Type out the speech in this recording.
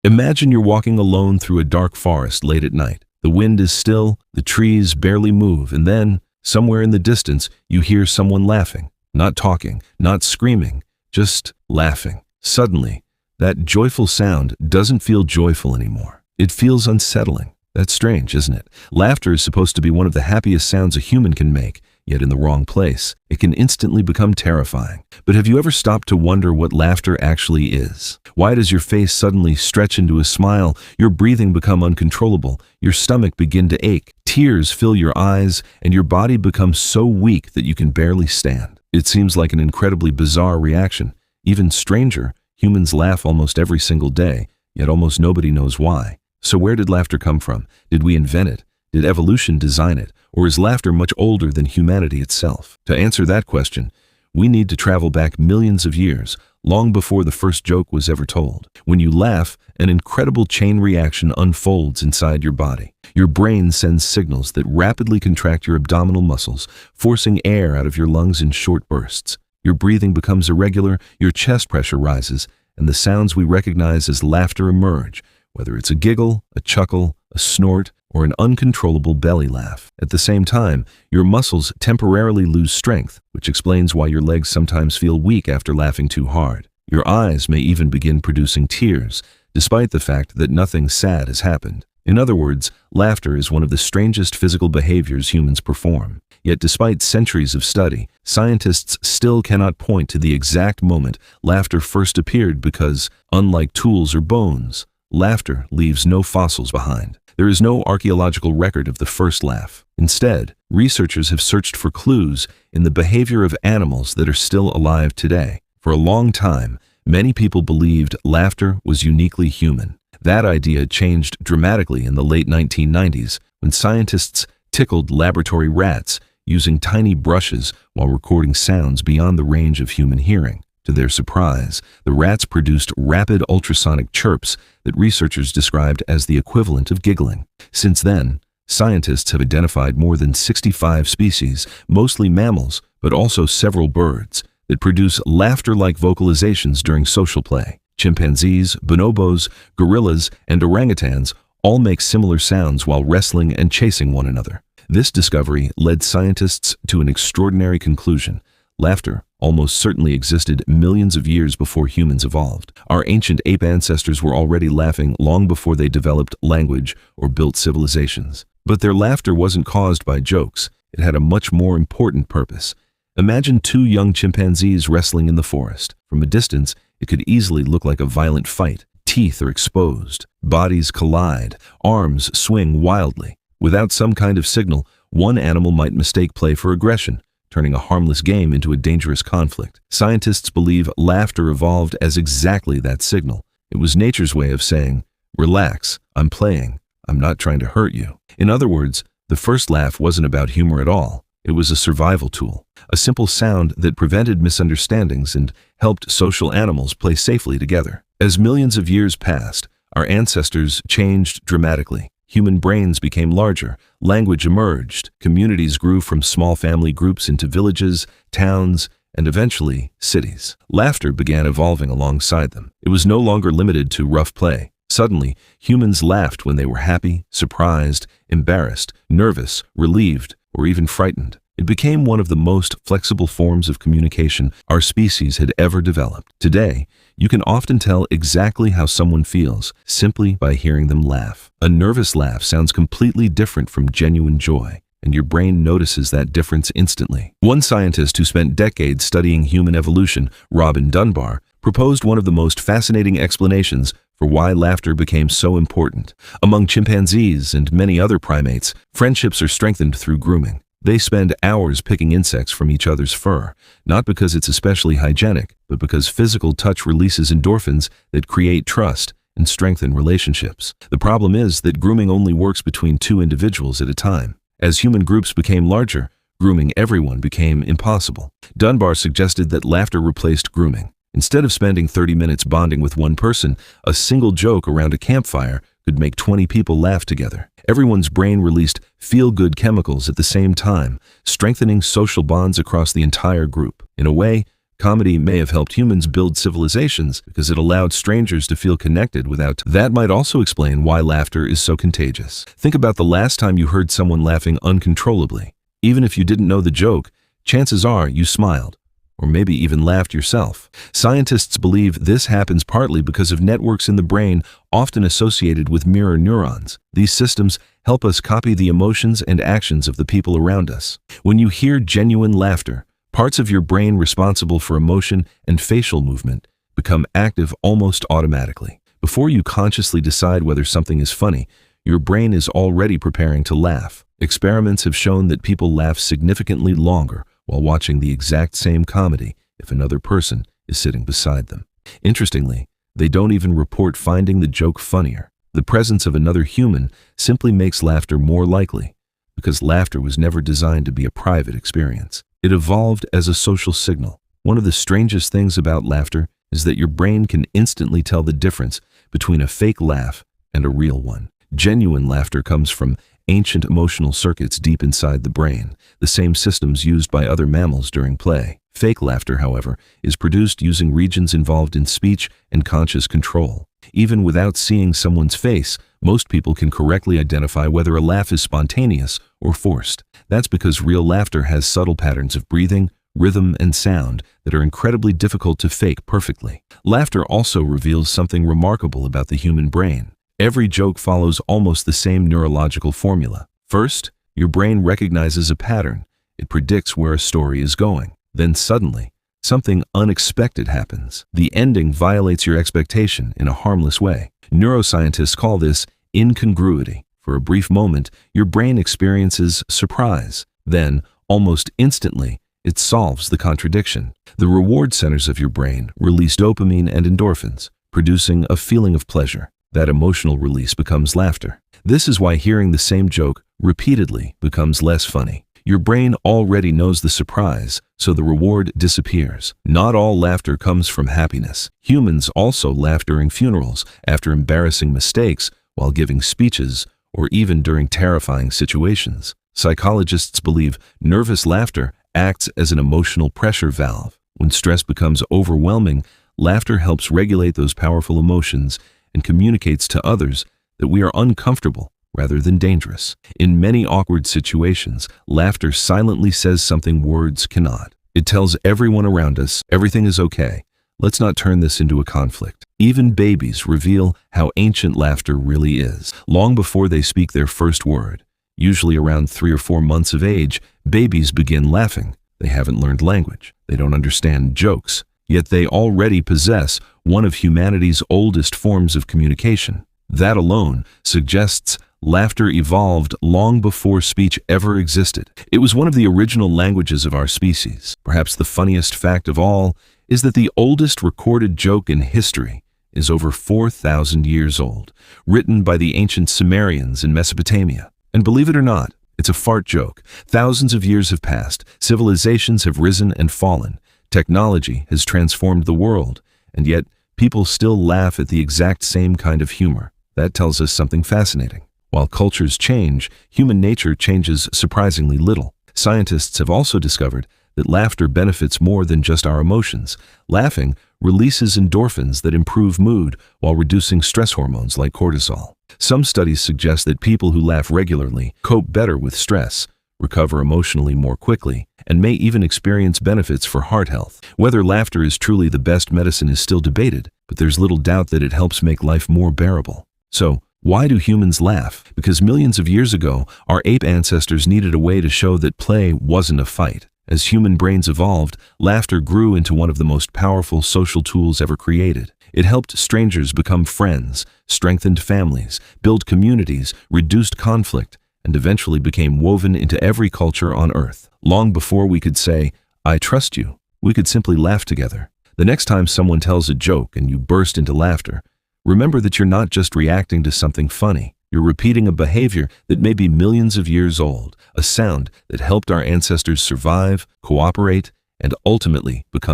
Imagine you're walking alone through a dark forest late at night. The wind is still, the trees barely move, and then, somewhere in the distance, you hear someone laughing. Not talking, not screaming, just laughing. Suddenly, that joyful sound doesn't feel joyful anymore. It feels unsettling. That's strange, isn't it? Laughter is supposed to be one of the happiest sounds a human can make, yet in the wrong place, it can instantly become terrifying. But have you ever stopped to wonder what laughter actually is? Why does your face suddenly stretch into a smile, your breathing become uncontrollable, your stomach begin to ache, tears fill your eyes, and your body becomes so weak that you can barely stand? It seems like an incredibly bizarre reaction. Even stranger, humans laugh almost every single day, yet almost nobody knows why. So where did laughter come from? Did we invent it? Did evolution design it? Or is laughter much older than humanity itself? To answer that question, we need to travel back millions of years, long before the first joke was ever told. When you laugh, an incredible chain reaction unfolds inside your body. Your brain sends signals that rapidly contract your abdominal muscles, forcing air out of your lungs in short bursts. Your breathing becomes irregular, your chest pressure rises, and the sounds we recognize as laughter emerge, whether it's a giggle, a chuckle, a snort, or an uncontrollable belly laugh. At the same time, your muscles temporarily lose strength, which explains why your legs sometimes feel weak after laughing too hard. Your eyes may even begin producing tears, despite the fact that nothing sad has happened. In other words, laughter is one of the strangest physical behaviors humans perform. Yet despite centuries of study, scientists still cannot point to the exact moment laughter first appeared because, unlike tools or bones, laughter leaves no fossils behind. There is no archaeological record of the first laugh. Instead, researchers have searched for clues in the behavior of animals that are still alive today. For a long time, many people believed laughter was uniquely human. That idea changed dramatically in the late 1990s when scientists tickled laboratory rats using tiny brushes while recording sounds beyond the range of human hearing. To their surprise, the rats produced rapid ultrasonic chirps that researchers described as the equivalent of giggling. Since then, scientists have identified more than 65 species, mostly mammals, but also several birds, that produce laughter-like vocalizations during social play. Chimpanzees, bonobos, gorillas, and orangutans all make similar sounds while wrestling and chasing one another. This discovery led scientists to an extraordinary conclusion. Laughter almost certainly existed millions of years before humans evolved. Our ancient ape ancestors were already laughing long before they developed language or built civilizations. But their laughter wasn't caused by jokes. It had a much more important purpose. Imagine two young chimpanzees wrestling in the forest. From a distance, it could easily look like a violent fight. Teeth are exposed, bodies collide, arms swing wildly. Without some kind of signal, one animal might mistake play for aggression, turning a harmless game into a dangerous conflict. Scientists believe laughter evolved as exactly that signal. It was nature's way of saying, "Relax, I'm playing, I'm not trying to hurt you." In other words, the first laugh wasn't about humor at all. It was a survival tool, a simple sound that prevented misunderstandings and helped social animals play safely together. As millions of years passed, our ancestors changed dramatically. Human brains became larger, language emerged, communities grew from small family groups into villages, towns, and eventually cities. Laughter began evolving alongside them. It was no longer limited to rough play. Suddenly, humans laughed when they were happy, surprised, embarrassed, nervous, relieved, or even frightened. It became one of the most flexible forms of communication our species had ever developed. Today, you can often tell exactly how someone feels simply by hearing them laugh. A nervous laugh sounds completely different from genuine joy, and your brain notices that difference instantly. One scientist who spent decades studying human evolution, Robin Dunbar, proposed one of the most fascinating explanations for why laughter became so important. Among chimpanzees and many other primates, friendships are strengthened through grooming. They spend hours picking insects from each other's fur, not because it's especially hygienic, but because physical touch releases endorphins that create trust and strengthen relationships. The problem is that grooming only works between two individuals at a time. As human groups became larger, grooming everyone became impossible. Dunbar suggested that laughter replaced grooming. Instead of spending 30 minutes bonding with one person, a single joke around a campfire could make 20 people laugh together. Everyone's brain released feel-good chemicals at the same time, strengthening social bonds across the entire group. In a way, Comedy may have helped humans build civilizations because it allowed strangers to feel connected without. That might also explain why laughter is so contagious. Think about the last time you heard someone laughing uncontrollably. Even if you didn't know the joke, chances are you smiled, or maybe even laughed yourself. Scientists believe this happens partly because of networks in the brain often associated with mirror neurons. These systems help us copy the emotions and actions of the people around us. When you hear genuine laughter, parts of your brain responsible for emotion and facial movement become active almost automatically. Before you consciously decide whether something is funny, your brain is already preparing to laugh. Experiments have shown that people laugh significantly longer while watching the exact same comedy if another person is sitting beside them. Interestingly, they don't even report finding the joke funnier. The presence of another human simply makes laughter more likely, because laughter was never designed to be a private experience. It evolved as a social signal. One of the strangest things about laughter is that your brain can instantly tell the difference between a fake laugh and a real one. Genuine laughter comes from ancient emotional circuits deep inside the brain, the same systems used by other mammals during play. Fake laughter, however, is produced using regions involved in speech and conscious control. Even without seeing someone's face, most people can correctly identify whether a laugh is spontaneous or forced. That's because real laughter has subtle patterns of breathing, rhythm, and sound that are incredibly difficult to fake perfectly. Laughter also reveals something remarkable about the human brain. Every joke follows almost the same neurological formula. First, your brain recognizes a pattern. It predicts where a story is going. Then suddenly, something unexpected happens. The ending violates your expectation in a harmless way. Neuroscientists call this incongruity. For a brief moment, your brain experiences surprise. Then, almost instantly, it solves the contradiction. The reward centers of your brain release dopamine and endorphins, producing a feeling of pleasure. That emotional release becomes laughter. This is why hearing the same joke repeatedly becomes less funny. Your brain already knows the surprise, so the reward disappears. Not all laughter comes from happiness. Humans also laugh during funerals, after embarrassing mistakes, while giving speeches, or even during terrifying situations. Psychologists believe nervous laughter acts as an emotional pressure valve. When stress becomes overwhelming, laughter helps regulate those powerful emotions and communicates to others that we are uncomfortable rather than dangerous. In many awkward situations, laughter silently says something words cannot. It tells everyone around us, everything is okay. Let's not turn this into a conflict. Even babies reveal how ancient laughter really is. Long before they speak their first word, usually around 3 or 4 months of age, babies begin laughing. They haven't learned language. They don't understand jokes. Yet they already possess one of humanity's oldest forms of communication. That alone suggests laughter evolved long before speech ever existed. It was one of the original languages of our species. Perhaps the funniest fact of all is that the oldest recorded joke in history is over 4,000 years old, written by the ancient Sumerians in Mesopotamia. And believe it or not, it's a fart joke. Thousands of years have passed, civilizations have risen and fallen. Technology has transformed the world, and yet people still laugh at the exact same kind of humor. That tells us something fascinating. While cultures change, human nature changes surprisingly little. Scientists have also discovered that laughter benefits more than just our emotions. Laughing releases endorphins that improve mood while reducing stress hormones like cortisol. Some studies suggest that people who laugh regularly cope better with stress, recover emotionally more quickly, and may even experience benefits for heart health. Whether laughter is truly the best medicine is still debated, but there's little doubt that it helps make life more bearable. So, why do humans laugh? Because millions of years ago, our ape ancestors needed a way to show that play wasn't a fight. As human brains evolved, laughter grew into one of the most powerful social tools ever created. It helped strangers become friends, strengthened families, built communities, reduced conflict, and eventually became woven into every culture on Earth. Long before we could say, "I trust you," we could simply laugh together. The next time someone tells a joke and you burst into laughter, remember that you're not just reacting to something funny. You're repeating a behavior that may be millions of years old, a sound that helped our ancestors survive, cooperate, and ultimately become